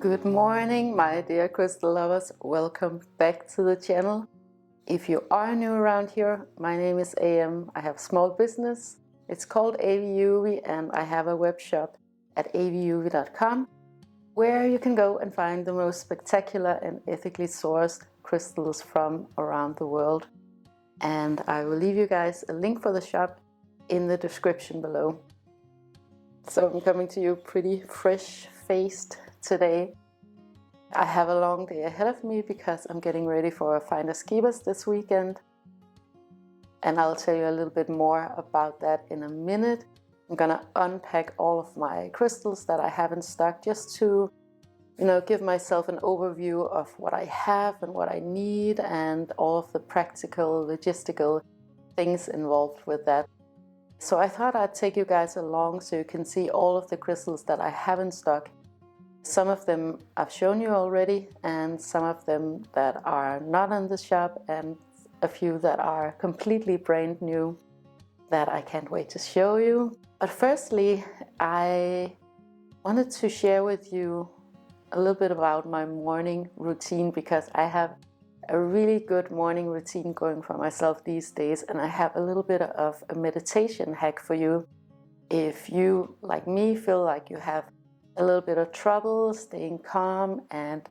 Good morning, my dear crystal lovers. Welcome back to the channel. If you are new around here, my name is AM. I have a small business. It's called AVIUVI, and I have a web shop at aviuvi.com where you can go and find the most spectacular and ethically sourced crystals from around the world. And I will leave you guys a link for the shop in the description below. So I'm coming to you pretty fresh-faced today. I have a long day ahead of me because I'm getting ready for Finders Keepers this weekend. And I'll tell you a little bit more about that in a minute. I'm gonna unpack all of my crystals that I have in stock just to, give myself an overview of what I have and what I need and all of the practical, logistical things involved with that. So I thought I'd take you guys along so you can see all of the crystals that I have in stock. Some of them I've shown you already, and some of them that are not in the shop, and a few that are completely brand new that I can't wait to show you. But firstly, I wanted to share with you a little bit about my morning routine, because I have a really good morning routine going for myself these days, and I have a little bit of a meditation hack for you. If you, like me, feel like you have a little bit of trouble staying calm and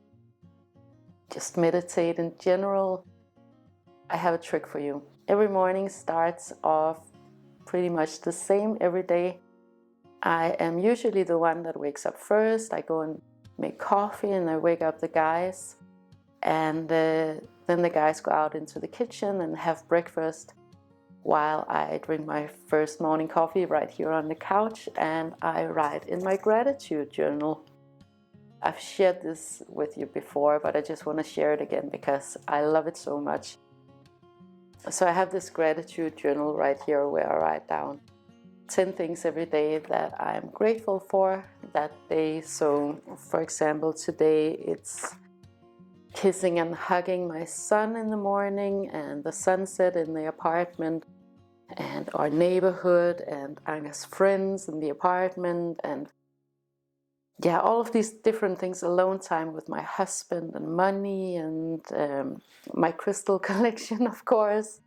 just meditate in general, I have a trick for you. Every morning starts off pretty much the same every day. I am usually the one that wakes up first. I go and make coffee and I wake up the guys, and then the guys go out into the kitchen and have breakfast while I drink my first morning coffee right here on the couch, and I write in my gratitude journal. I've shared this with you before, but I just want to share it again because I love it so much. So I have this gratitude journal right here where I write down 10 things every day that I'm grateful for that day. So for example, today it's kissing and hugging my son in the morning, and the sunset in the apartment, and our neighborhood, and Anga's friends in the apartment, and yeah, all of these different things. Alone time with my husband, and money, and my crystal collection, of course,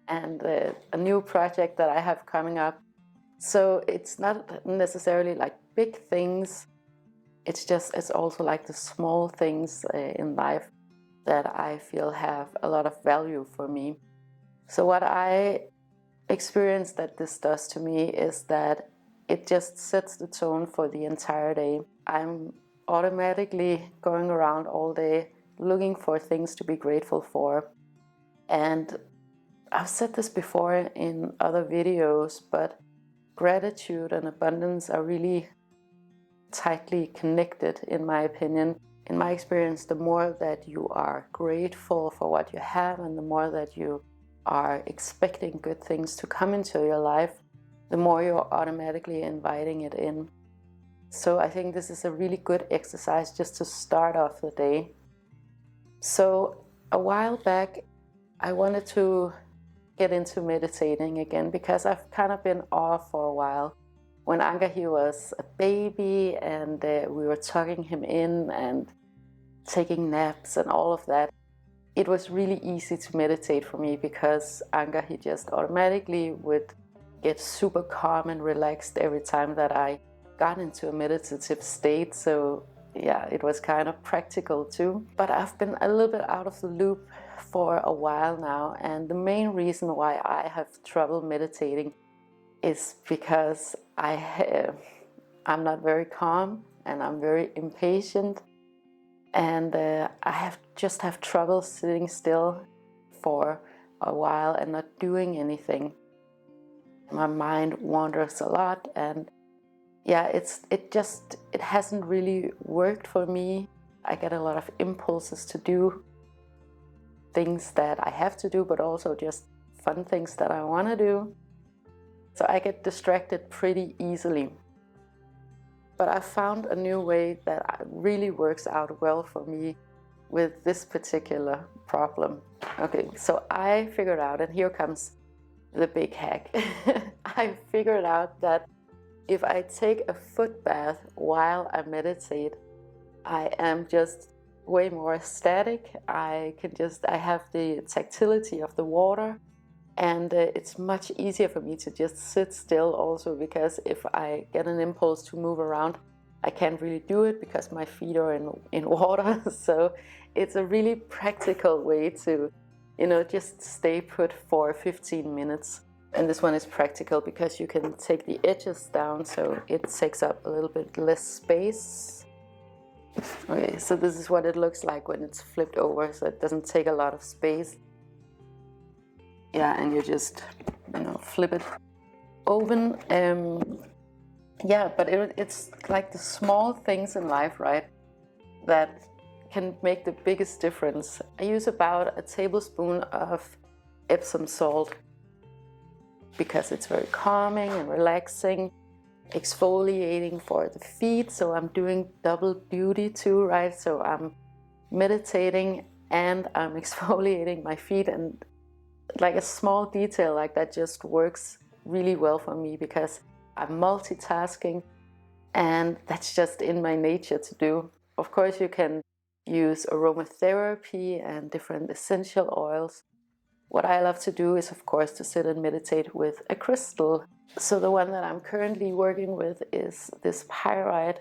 and a new project that I have coming up. So it's not necessarily like big things. It's also like the small things in life that I feel have a lot of value for me. So what I experience that this does to me is that it just sets the tone for the entire day. I'm automatically going around all day looking for things to be grateful for. And I've said this before in other videos, but gratitude and abundance are really tightly connected, in my opinion. In my experience, the more that you are grateful for what you have, and the more that you are expecting good things to come into your life, the more you're automatically inviting it in. So I think this is a really good exercise just to start off the day. So a while back, I wanted to get into meditating again because I've kind of been off for a while. When Anka, he was a baby, and we were tucking him in and taking naps and all of that, it was really easy to meditate for me because Anka, he just automatically would get super calm and relaxed every time that I got into a meditative state. So yeah, it was kind of practical too. But I've been a little bit out of the loop for a while now, and the main reason why I have trouble meditating is because I'm not very calm, and I'm very impatient, and I just have trouble sitting still for a while and not doing anything. My mind wanders a lot, and yeah, it hasn't really worked for me. I get a lot of impulses to do things that I have to do, but also just fun things that I want to do. So I get distracted pretty easily. But I found a new way that really works out well for me with this particular problem. Okay, so I figured out, and here comes the big hack. I figured out that if I take a foot bath while I meditate, I am just way more ecstatic. I have the tactility of the water, and it's much easier for me to just sit still also, because if I get an impulse to move around, I can't really do it because my feet are in water. So it's a really practical way to, just stay put for 15 minutes. And this one is practical because you can take the edges down, so it takes up a little bit less space. Okay, so this is what it looks like when it's flipped over, so it doesn't take a lot of space. Yeah, and you just, flip it open. Yeah, but it's like the small things in life, right, that can make the biggest difference. I use about a tablespoon of Epsom salt because it's very calming and relaxing, exfoliating for the feet. So I'm doing double duty too, right? So I'm meditating and I'm exfoliating my feet, and like a small detail like that just works really well for me because I'm multitasking, and that's just in my nature to do. Of course, you can use aromatherapy and different essential oils. What I love to do is, of course, to sit and meditate with a crystal. So the one that I'm currently working with is this pyrite.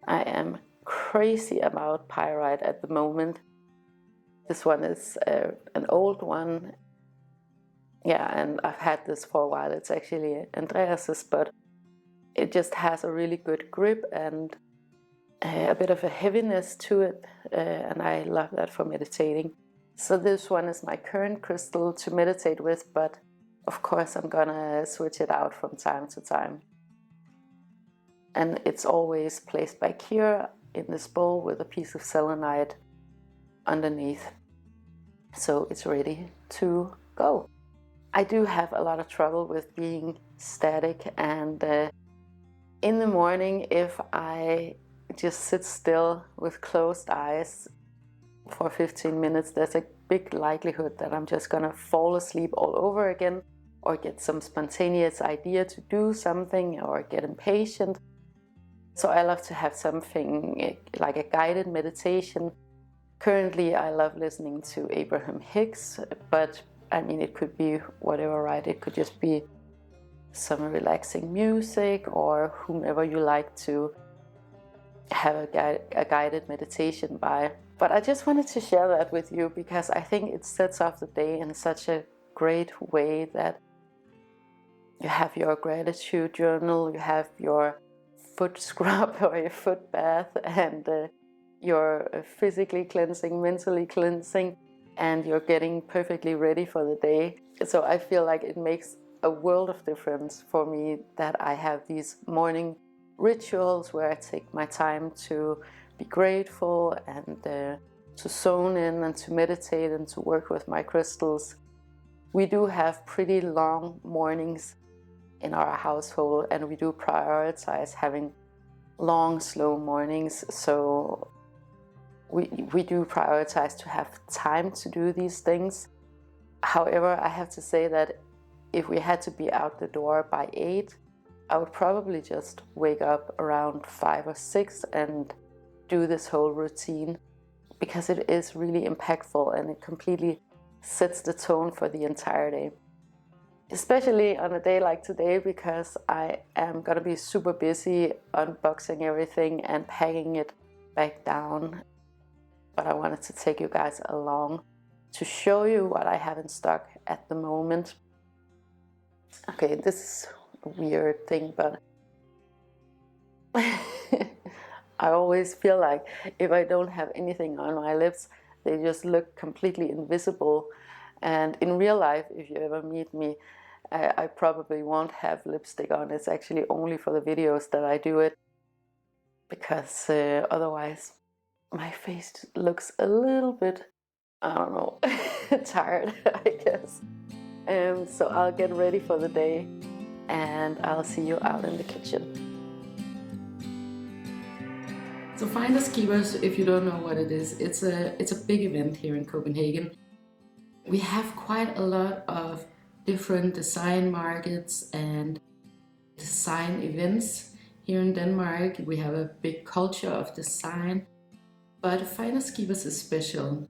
I am crazy about pyrite at the moment. This one is an old one. Yeah, and I've had this for a while. It's actually Andreas's, but it just has a really good grip and a bit of a heaviness to it, and I love that for meditating. So this one is my current crystal to meditate with, but of course I'm gonna switch it out from time to time. And it's always placed back here in this bowl with a piece of selenite underneath. So it's ready to go. I do have a lot of trouble with being static, and in the morning, if I just sit still with closed eyes for 15 minutes, there's a big likelihood that I'm just gonna fall asleep all over again, or get some spontaneous idea to do something, or get impatient. So I love to have something like a guided meditation. Currently, I love listening to Abraham Hicks, but I mean, it could be whatever, right? It could just be some relaxing music, or whomever you like to have a guided meditation by. But I just wanted to share that with you because I think it sets off the day in such a great way, that you have your gratitude journal, you have your foot scrub or your foot bath, and you're physically cleansing, mentally cleansing, and you're getting perfectly ready for the day. So I feel like it makes a world of difference for me that I have these morning rituals where I take my time to be grateful and to zone in and to meditate and to work with my crystals. We do have pretty long mornings in our household, and we do prioritize having long, slow mornings. So we do prioritize to have time to do these things. However, I have to say that if we had to be out the door by 8, I would probably just wake up around 5 or 6 and do this whole routine, because it is really impactful and it completely sets the tone for the entire day. Especially on a day like today, because I am gonna be super busy unboxing everything and packing it back down. But I wanted to take you guys along to show you what I have in stock at the moment. Okay, this is a weird thing, but I always feel like if I don't have anything on my lips, they just look completely invisible. And in real life, if you ever meet me, I probably won't have lipstick on. It's actually only for the videos that I do it, because otherwise my face looks a little bit, I don't know, tired, I guess. So I'll get ready for the day, and I'll see you out in the kitchen. So Finders Keepers, if you don't know what it is, it's a big event here in Copenhagen. We have quite a lot of different design markets and design events here in Denmark. We have a big culture of design. But finders keepers is special.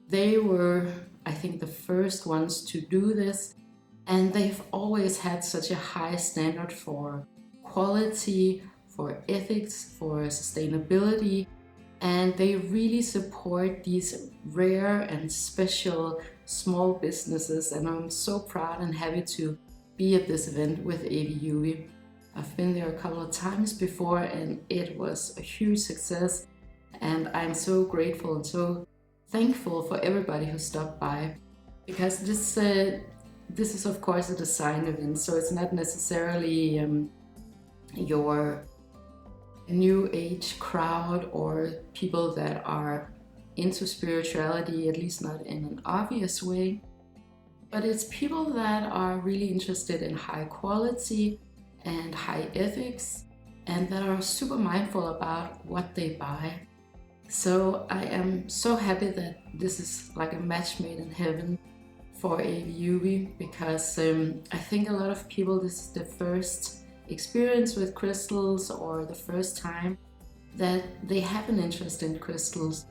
They were, I think, the first ones to do this, and they've always had such a high standard for quality, for ethics, for sustainability, and they really support these rare and special small businesses, and I'm so proud and happy to be at this event with AVIUVI. I've been there a couple of times before and it was a huge success, and I'm so grateful and so thankful for everybody who stopped by, because this is of course a design event, so it's not necessarily your new age crowd or people that are into spirituality, at least not in an obvious way, but it's people that are really interested in high quality and high ethics, and that are super mindful about what they buy. So I am so happy that this is like a match made in heaven for AVIUVI, because I think a lot of people, this is the first experience with crystals or the first time that they have an interest in crystals.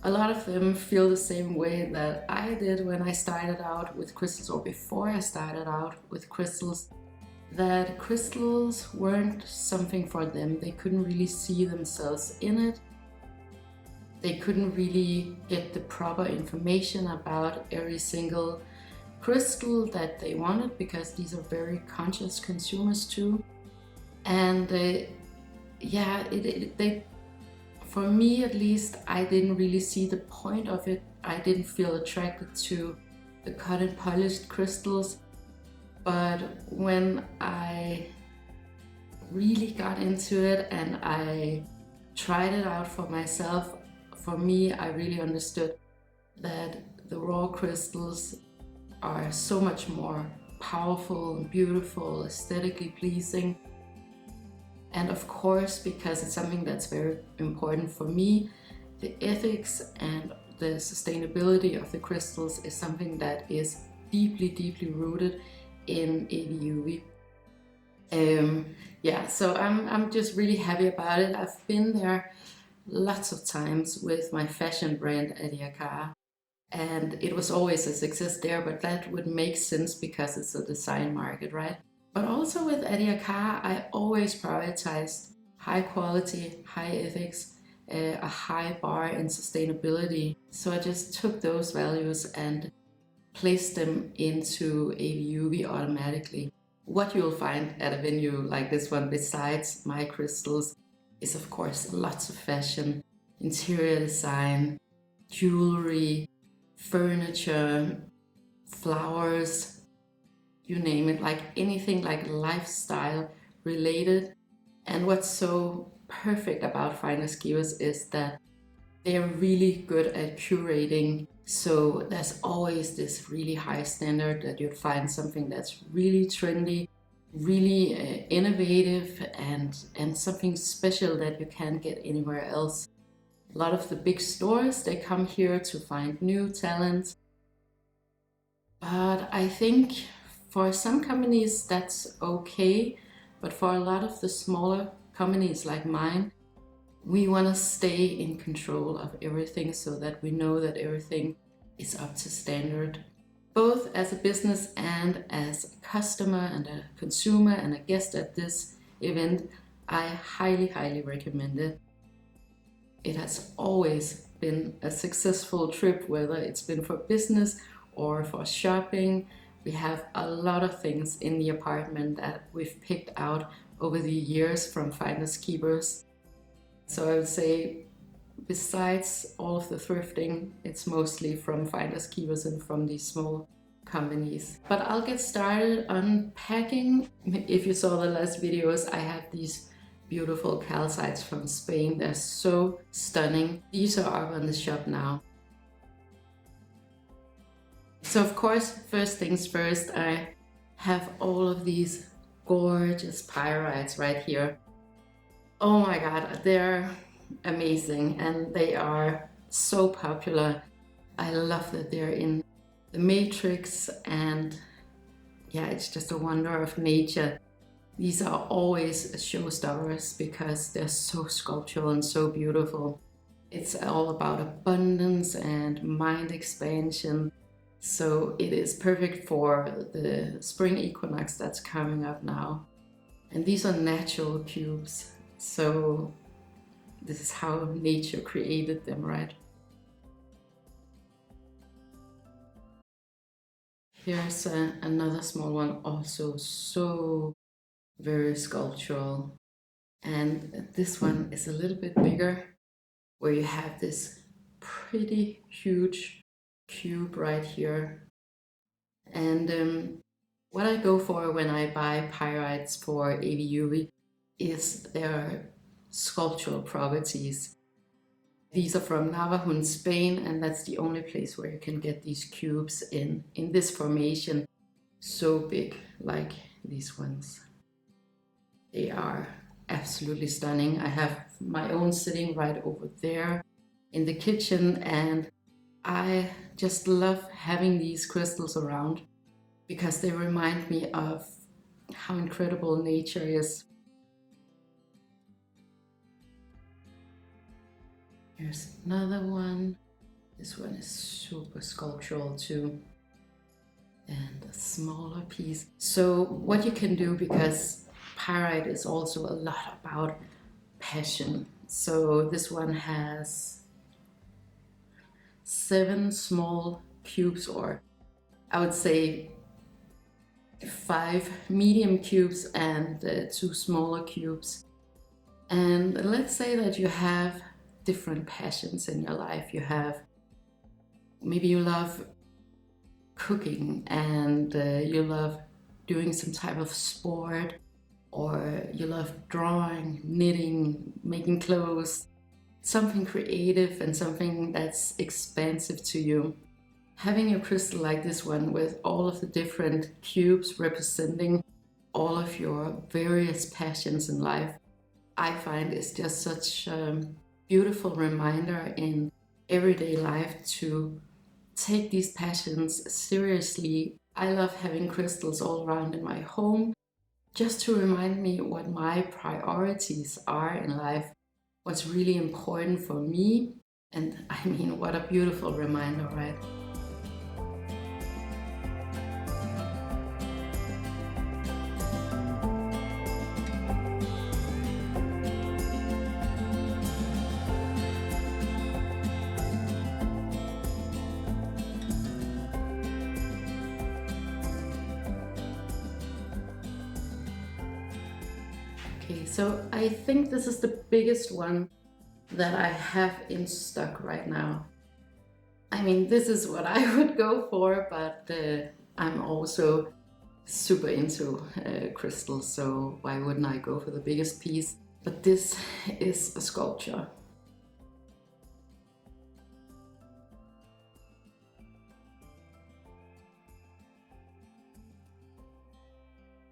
A lot of them feel the same way that I did when I started out with crystals, or before I started out with crystals, that crystals weren't something for them. They couldn't really see themselves in it. They couldn't really get the proper information about every single crystal that they wanted, because these are very conscious consumers too. And for me at least, I didn't really see the point of it. I didn't feel attracted to the cut and polished crystals. But when I really got into it and I tried it out for myself, for me, I really understood that the raw crystals are so much more powerful and beautiful, aesthetically pleasing. And of course, because it's something that's very important for me, the ethics and the sustainability of the crystals is something that is deeply, deeply rooted in AVIUVI. So I'm just really happy about it. I've been there lots of times with my fashion brand AVIUVI, and it was always a success there, but that would make sense because it's a design market, right? But also with AVIUVI, I always prioritized high quality, high ethics, a high bar in sustainability. So I just took those values and placed them into AVIUVI automatically. What you'll find at a venue like this one, besides my crystals, is of course lots of fashion, interior design, jewelry, furniture, flowers, you name it, like anything like lifestyle related. And what's so perfect about finders keepers is that they're really good at curating. So there's always this really high standard that you'd find something that's really trendy, really innovative, and something special that you can't get anywhere else. A lot of the big stores, they come here to find new talent. But I think for some companies that's okay, but for a lot of the smaller companies like mine, we want to stay in control of everything so that we know that everything is up to standard. Both as a business and as a customer and a consumer and a guest at this event, I highly, highly recommend it. It has always been a successful trip, whether it's been for business or for shopping. We have a lot of things in the apartment that we've picked out over the years from finders keepers. So I would say, besides all of the thrifting, it's mostly from finders keepers and from these small companies. But I'll get started unpacking. If you saw the last videos, I have these beautiful calcites from Spain. They're so stunning. These are up on the shop now. So of course, first things first, I have all of these gorgeous pyrites right here. Oh my god, they're amazing and they are so popular. I love that they're in the matrix, and yeah, it's just a wonder of nature. These are always showstoppers because they're so sculptural and so beautiful. It's all about abundance and mind expansion. So it is perfect for the spring equinox that's coming up now. And these are natural cubes. So this is how nature created them, right? Here's another small one, also so very sculptural. And this one is a little bit bigger, where you have this pretty huge cube right here. And what I go for when I buy pyrites for AVIUVI is their sculptural properties. These are from Navajo in Spain, and that's the only place where you can get these cubes in this formation, so big like these ones. They are absolutely stunning. I have my own sitting right over there in the kitchen, and I just love having these crystals around because they remind me of how incredible nature is. Here's another one. This one is super sculptural too. And a smaller piece. So what you can do, because pyrite is also a lot about passion. So this one has 7 small cubes, or I would say 5 medium cubes and 2 smaller cubes. And let's say that you have different passions in your life. You have, maybe you love cooking, and you love doing some type of sport, or you love drawing, knitting, making clothes, something creative and something that's expansive to you. Having a crystal like this one with all of the different cubes representing all of your various passions in life, I find is just such a beautiful reminder in everyday life to take these passions seriously. I love having crystals all around in my home, just to remind me what my priorities are in life, what's really important for me. And I mean, what a beautiful reminder, right? Okay, so I think this is the biggest one that I have in stock right now. I mean, this is what I would go for, but I'm also super into crystals, so why wouldn't I go for the biggest piece? But this is a sculpture.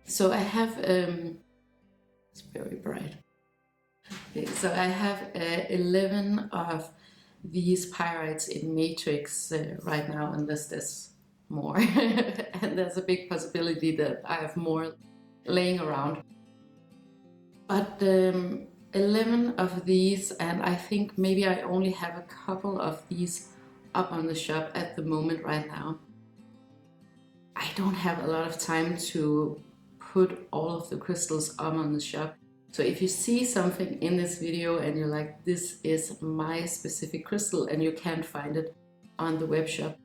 So I have, it's very bright. Okay, so I have 11 of these pyrites in matrix right now, unless there's more. And there's a big possibility that I have more laying around. But 11 of these, and I think maybe I only have a couple of these up on the shop at the moment right now. I don't have a lot of time to put all of the crystals up on the shop. So if you see something in this video and you're like, this is my specific crystal, and you can't find it on the web shop,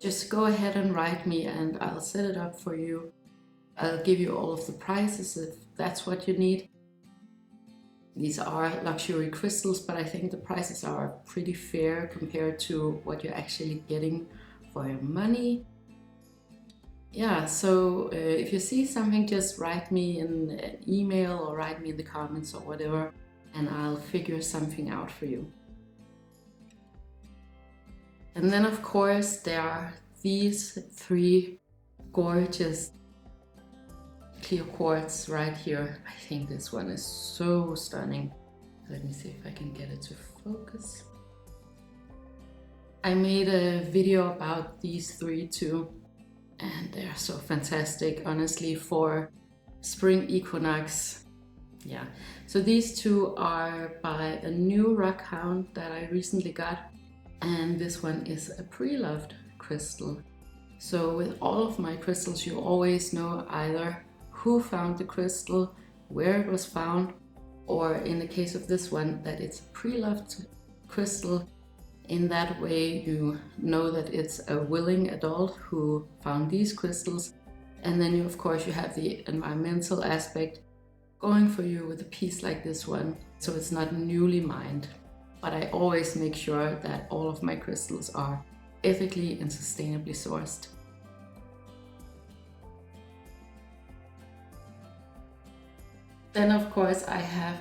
just go ahead and write me and I'll set it up for you. I'll give you all of the prices if that's what you need. These are luxury crystals, but I think the prices are pretty fair compared to what you're actually getting for your money. Yeah, so if you see something, just write me in an email or write me in the comments or whatever, and I'll figure something out for you. And then of course there are these 3 gorgeous clear quartz right here. I think this one is so stunning. Let me see if I can get it to focus. I made a video about these 3 too, and they're so fantastic. Honestly, for spring equinox. Yeah, so these two are by a new rock hound that I recently got, and this one is a pre-loved crystal. So with all of my crystals, you always know either who found the crystal, where it was found, or in the case of this one, that it's a pre-loved crystal. In that way, you know that it's a willing adult who found these crystals. And then you, of course, you have the environmental aspect going for you with a piece like this one, so it's not newly mined. But I always make sure that all of my crystals are ethically and sustainably sourced. Then of course I have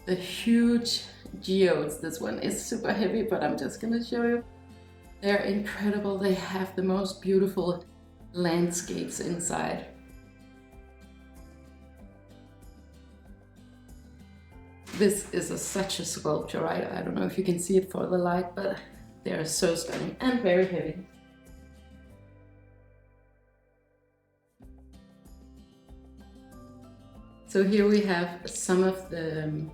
the huge geodes. This one is super heavy, but I'm just gonna show you. They're incredible. They have the most beautiful landscapes inside. This is such a sculpture, right? I don't know if you can see it for the light, but they are so stunning and very heavy. So here we have some of the,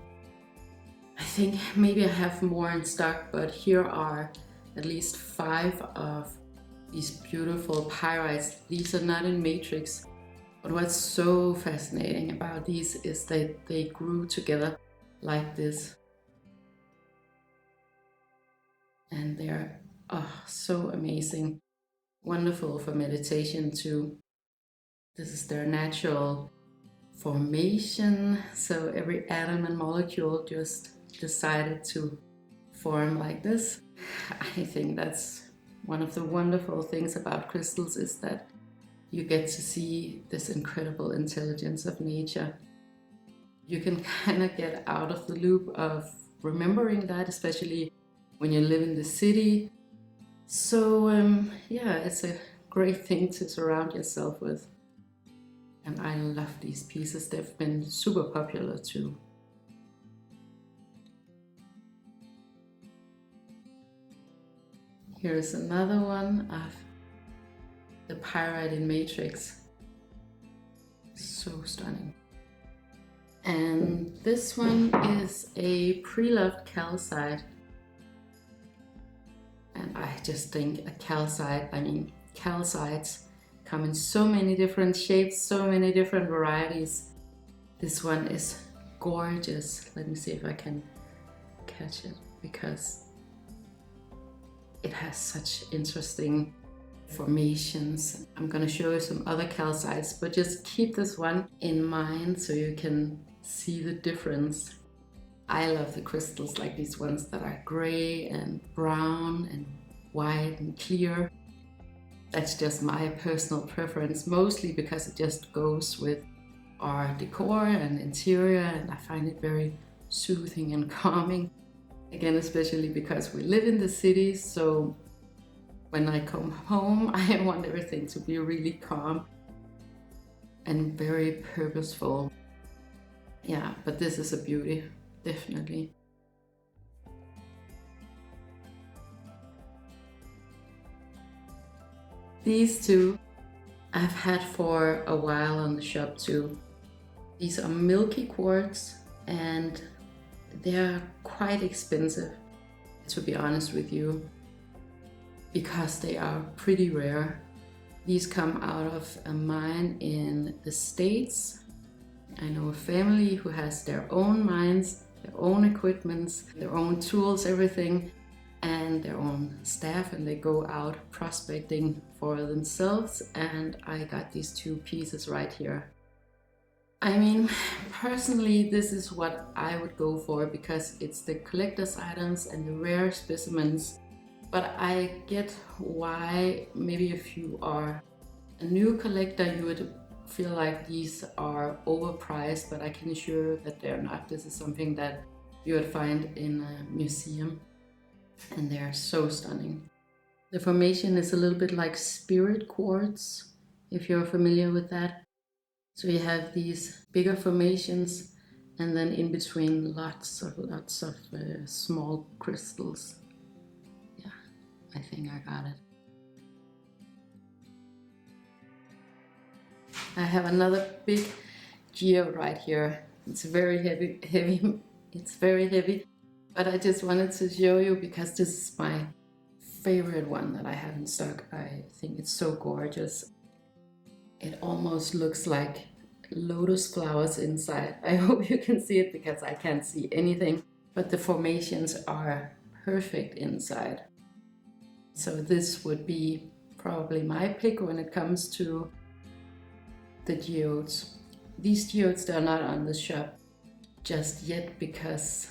I think maybe I have more in stock, but here are at least 5 of these beautiful pyrites. These are not in matrix, but what's so fascinating about these is that they grew together like this. And they're so amazing. Wonderful for meditation too. This is their natural formation. So every atom and molecule just decided to form like this. I think that's one of the wonderful things about crystals, is that you get to see this incredible intelligence of nature. You can kind of get out of the loop of remembering that, especially when you live in the city. So yeah, it's a great thing to surround yourself with. And I love these pieces. They've been super popular too. Here's another one of the pyrite in matrix. So stunning. And this one is a pre-loved calcite. And I just think a calcite, I mean, calcites come in so many different shapes, so many different varieties. This one is gorgeous. Let me see if I can catch it, because it has such interesting formations. I'm gonna show you some other calcites, but just keep this one in mind so you can see the difference. I love the crystals like these ones that are gray and brown and white and clear. That's just my personal preference, mostly because it just goes with our decor and interior, and I find it very soothing and calming. Again, especially because we live in the city, so when I come home, I want everything to be really calm and very purposeful. Yeah, but this is a beauty, definitely. These two I've had for a while on the shop too. These are milky quartz, and they're quite expensive, to be honest with you, because they are pretty rare. These come out of a mine in the States. I know a family who has their own mines, their own equipments, their own tools, everything, and their own staff, and they go out prospecting for themselves. And I got these 2 pieces right here. I mean, personally, this is what I would go for, because it's the collector's items and the rare specimens. But I get why maybe if you are a new collector, you would feel like these are overpriced, but I can assure you that they're not. This is something that you would find in a museum, and they're so stunning. The formation is a little bit like spirit quartz, if you're familiar with that. So you have these bigger formations, and then in between lots of small crystals. Yeah, I think I got it. I have another big geode right here. It's very heavy. It's very heavy, but I just wanted to show you because this is my favorite one that I have in stock. I think it's so gorgeous. It almost looks like lotus flowers inside. I hope you can see it because I can't see anything, but the formations are perfect inside. So this would be probably my pick when it comes to the geodes. These geodes, they're not on the shop just yet because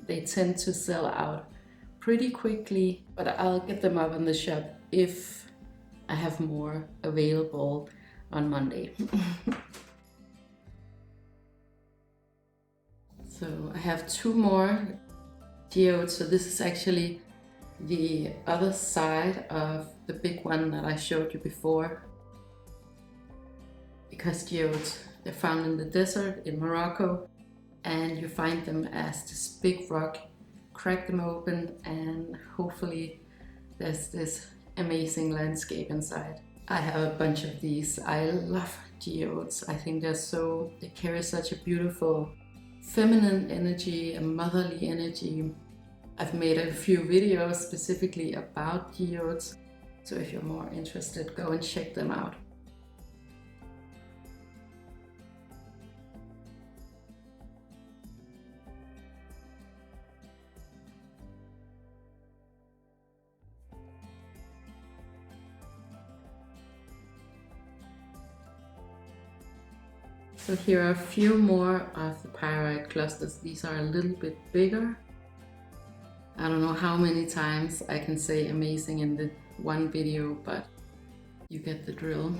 they tend to sell out pretty quickly, but I'll get them up on the shop if I have more available on Monday. So I have two more geodes. So this is actually the other side of the big one that I showed you before. Because geodes, they're found in the desert in Morocco, and you find them as this big rock. Crack them open and hopefully there's this amazing landscape inside. I have a bunch of these. I love geodes. I think they carry such a beautiful feminine energy, a motherly energy. I've made a few videos specifically about geodes, so if you're more interested, go and check them out. So here are a few more of the pyrite clusters. These are a little bit bigger. I don't know how many times I can say amazing in the one video, but you get the drill.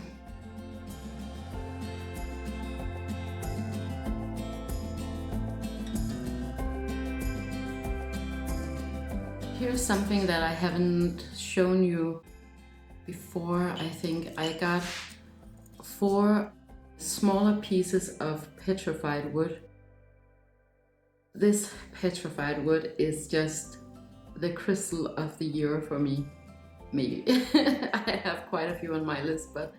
Here's something that I haven't shown you before. I think I got 4 smaller pieces of petrified wood. This petrified wood is just the crystal of the year for me, maybe. I have quite a few on my list, but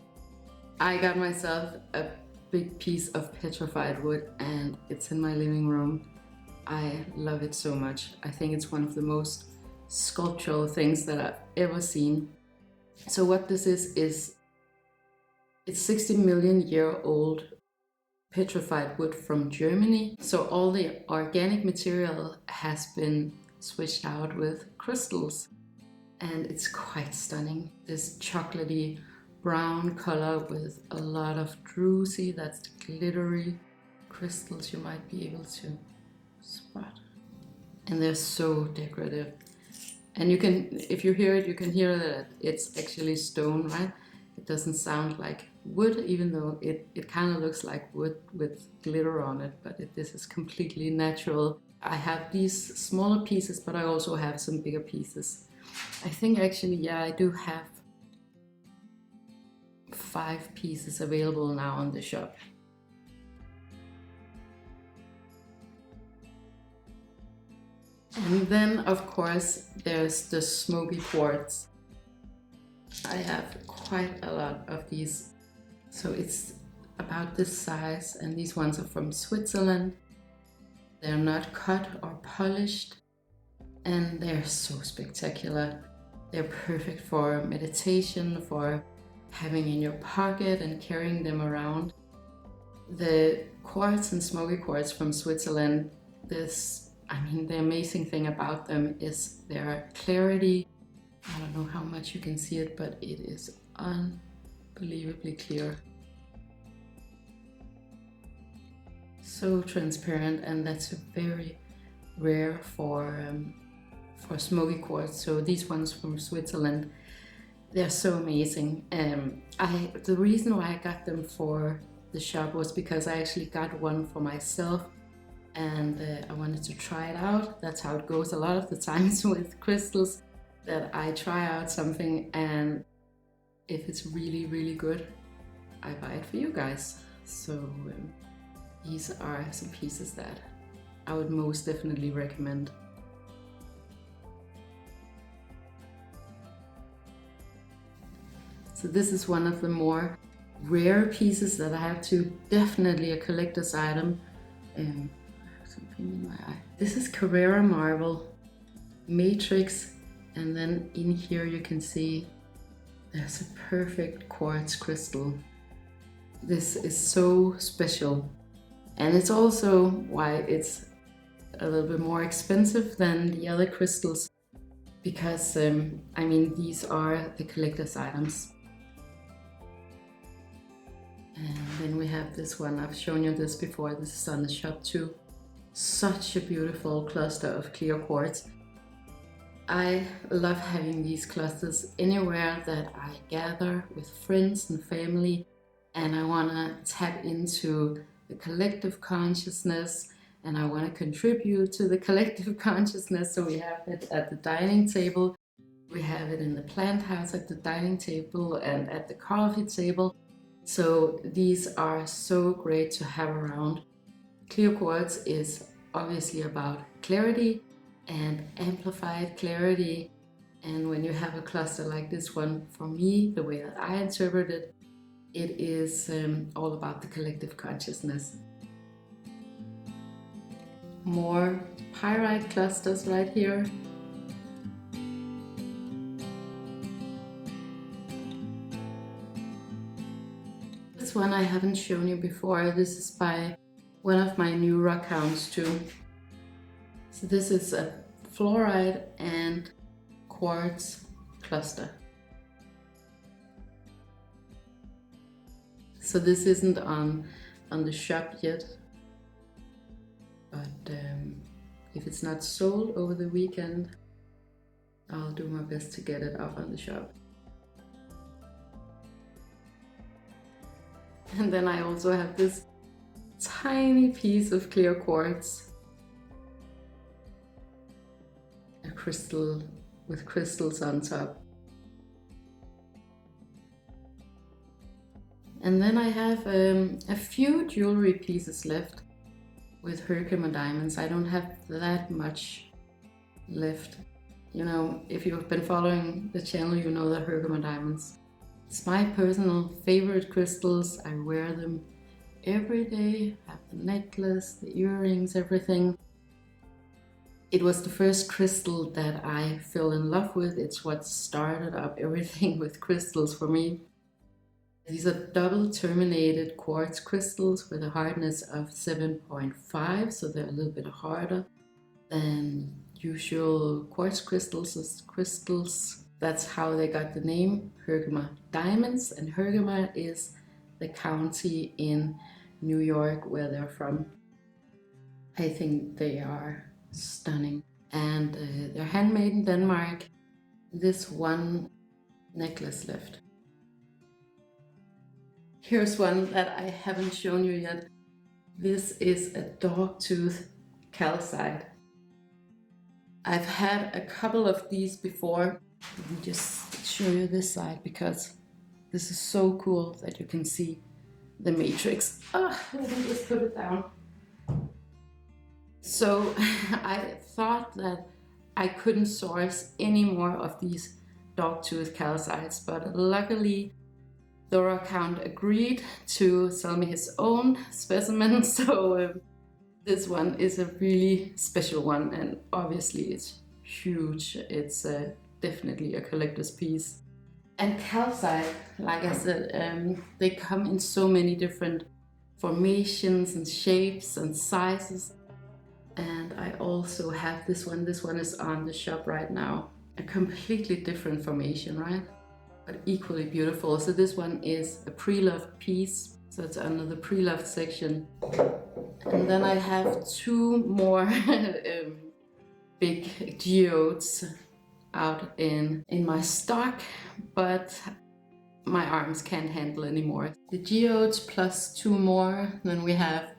I got myself a big piece of petrified wood and it's in my living room. I love it so much. I think it's one of the most sculptural things that I've ever seen. So what this is it's 60 million year old petrified wood from Germany. So all the organic material has been switched out with crystals and it's quite stunning. This chocolatey brown color with a lot of druzy, that's the glittery crystals you might be able to spot. And they're so decorative. And you can, if you hear it, you can hear that it's actually stone, right? It doesn't sound like wood, even though it kind of looks like wood with glitter on it, but this is completely natural. I have these smaller pieces, but I also have some bigger pieces. I think actually, yeah, I do have 5 pieces available now on the shop. And then, of course, there's the smoky quartz. I have quite a lot of these. So it's about this size, and these ones are from Switzerland. They're not cut or polished, and they're so spectacular. They're perfect for meditation, for having in your pocket and carrying them around. The quartz and smoky quartz from Switzerland, the amazing thing about them is their clarity. I don't know how much you can see it, but it is unbelievably clear. So transparent, and that's very rare for smoky quartz. So these ones from Switzerland, they're so amazing. The reason why I got them for the shop was because I actually got one for myself, and I wanted to try it out. That's how it goes a lot of the times with crystals, that I try out something, and if it's really, really good, I buy it for you guys. So these are some pieces that I would most definitely recommend. So this is one of the more rare pieces that I have too. Definitely a collector's item. I have something in my eye. This is Carrara marble, matrix, and then in here you can see there's a perfect quartz crystal. This is so special, and it's also why it's a little bit more expensive than the other crystals, because I mean, these are the collector's items. And then we have this one. I've shown you this before. This is on the shop too. Such a beautiful cluster of clear quartz. I love having these clusters anywhere that I gather with friends and family, and I want to tap into the collective consciousness, and I want to contribute to the collective consciousness. So we have it at the dining table, we have it in the plant house at the dining table and at the coffee table. So these are so great to have around. Clear quartz is obviously about clarity and amplified clarity. And when you have a cluster like this one, for me, the way that I interpret it, it is all about the collective consciousness. More pyrite clusters right here. This one I haven't shown you before. This is by one of my new rock hounds too. So this is a fluorite and quartz cluster. So this isn't on the shop yet, but if it's not sold over the weekend, I'll do my best to get it up on the shop. And then I also have this tiny piece of clear quartz, a crystal with crystals on top. And then I have a few jewelry pieces left with Herkimer diamonds. I don't have that much left. You know, if you've been following the channel, you know that Herkimer diamonds, it's my personal favorite crystals. I wear them every day. I have the necklace, the earrings, everything. It was the first crystal that I fell in love with. It's what started up everything with crystals for me. These are double terminated quartz crystals with a hardness of 7.5, so they're a little bit harder than usual quartz crystals. That's how they got the name Herkimer diamonds, and Herkimer is the county in New York where they're from. I think they are stunning, and they're handmade in Denmark. This one necklace left. Here's one that I haven't shown you yet. This is a dogtooth calcite. I've had a couple of these before. Let me just show you this side because this is so cool that you can see the matrix. Let me just put it down. So I thought that I couldn't source any more of these dogtooth calcites, but luckily the rock hound agreed to sell me his own specimen. So this one is a really special one, and obviously it's huge. It's definitely a collector's piece. And calcite, like I said, they come in so many different formations and shapes and sizes. And I also have this one. This one is on the shop right now. A completely different formation, right? But equally beautiful. So this one is a pre-loved piece. So it's under the pre-loved section. And then I have two more big geodes out in my stock, but my arms can't handle anymore. The geodes plus two more, then we have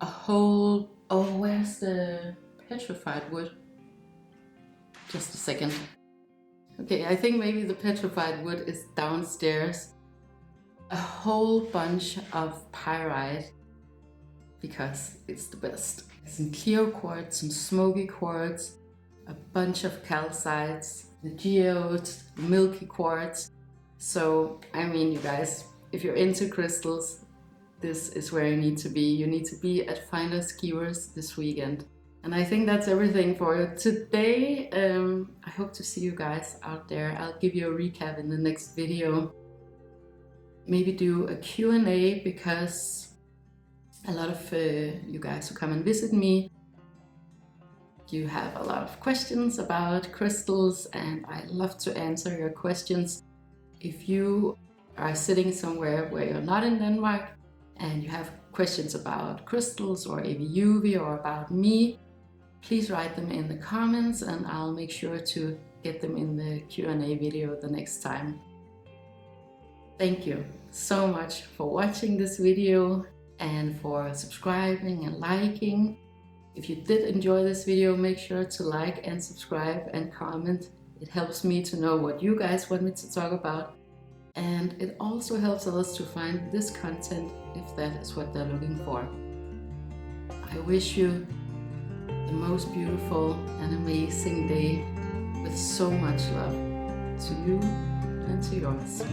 a whole, where's the petrified wood? Just a second. Okay, I think maybe the petrified wood is downstairs. A whole bunch of pyrite, because it's the best. Some clear quartz, some smoky quartz, a bunch of calcites, the geodes, milky quartz. So, I mean, you guys, if you're into crystals, this is where you need to be. You need to be at Finders Keepers this weekend. And I think that's everything for today. I hope to see you guys out there. I'll give you a recap in the next video. Maybe do a Q&A, because a lot of you guys who come and visit me, you have a lot of questions about crystals, and I love to answer your questions. If you are sitting somewhere where you're not in Denmark and you have questions about crystals or AVIUVI or about me, please write them in the comments and I'll make sure to get them in the Q&A video the next time. Thank you so much for watching this video and for subscribing and liking. If you did enjoy this video, make sure to like and subscribe and comment. It helps me to know what you guys want me to talk about. And it also helps others to find this content if that is what they're looking for. I wish you the most beautiful and amazing day with so much love to you and to yours.